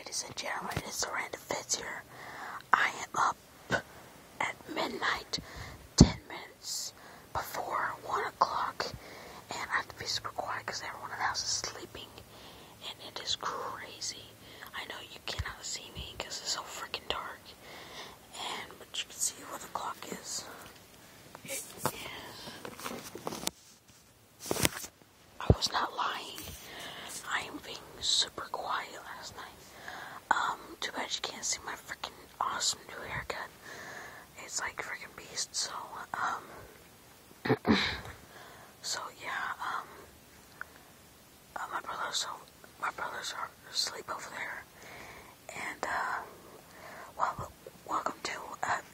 ladies and gentlemen, it's Miranda Fitz here. I am up at midnight, 10 minutes before 1 o'clock, and I have to be super quiet because everyone in the house is sleeping, and it is crazy. I know you cannot see me because it's so freaking dark, but you can see what the clock is. It is. I was not lying. I am being super quiet last night. Too bad you can't see my freaking awesome new haircut. It's like freaking beast, so, my brothers are asleep over there, and, welcome to,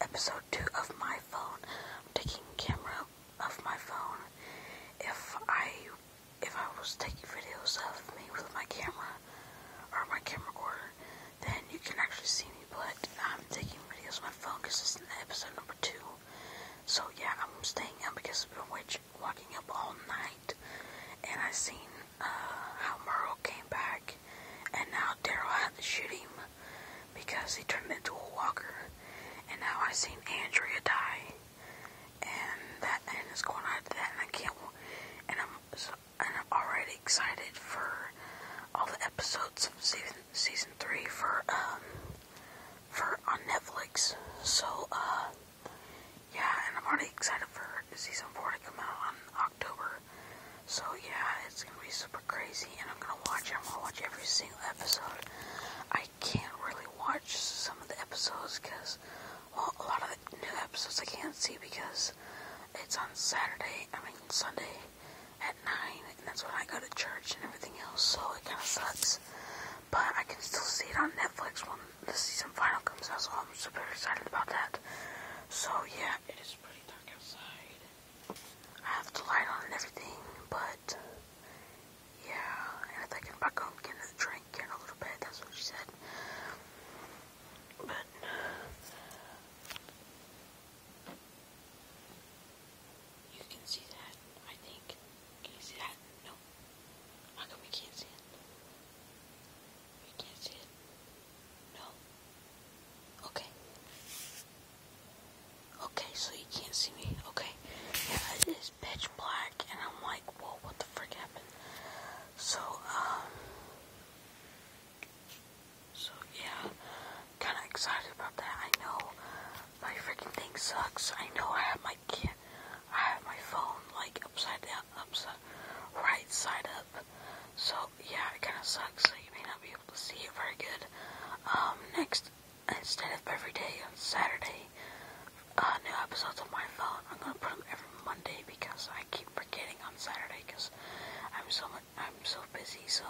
episode 2 of my phone. I'm taking camera of my phone. If I was taking videos of me with my camera, or my camera recorder, then you can actually see me, but I'm taking videos on my phone because this is episode number 2. So yeah, I'm staying up because I've been walking up all night, and I seen how Merle came back, and now Daryl had to shoot him because he turned into a walker, and now I seen Andrea die, and it's going on to that, and I can't, and I'm already excited for all the episodes of season 3 for on Netflix. So yeah, and I'm already excited for season 4 to come out on October. So yeah, it's gonna be super crazy, and I'm gonna watch every single episode. I can't really watch some of the episodes because, well, a lot of the new episodes I can't see because it's on Sunday at 9, and that's when I go to church and everything else, so it kind of sucks. But I can still see it on Netflix when the season final comes out, so I'm super excited about that. So yeah, it is pretty dark outside. I have the light on and everything, but yeah, and I'm thinking about going getting a drink in a little bit. That's what she said. But you can see that, I think. Can you see that? No. How come we can't see it? We can't see it? No. Okay. Okay, so you can't see me. Okay. Yeah, it is pitch black, and I'm like, whoa, what the frick happened? So yeah, kinda excited about that. I know my freaking thing sucks. I know I have my phone like right side up. So yeah, it kinda sucks. So you may not be able to see it very good. Next, instead of every day on Saturday, new episodes on my phone, I'm gonna put them every Monday because I keep forgetting on Saturday because I'm so busy. So,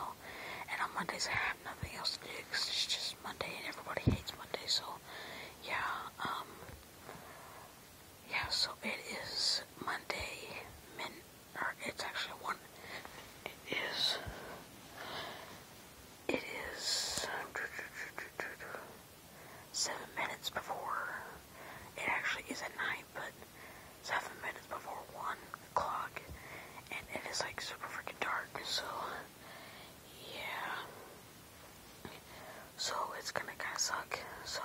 and on Mondays I have nothing else to do because it's just Monday and everybody hates Monday. So yeah, so it is Monday, it's actually it is 7 minutes before, it actually is at 9, but 7 minutes before 1 o'clock, and it is like super freaking dark, so yeah, so it's gonna kinda suck. So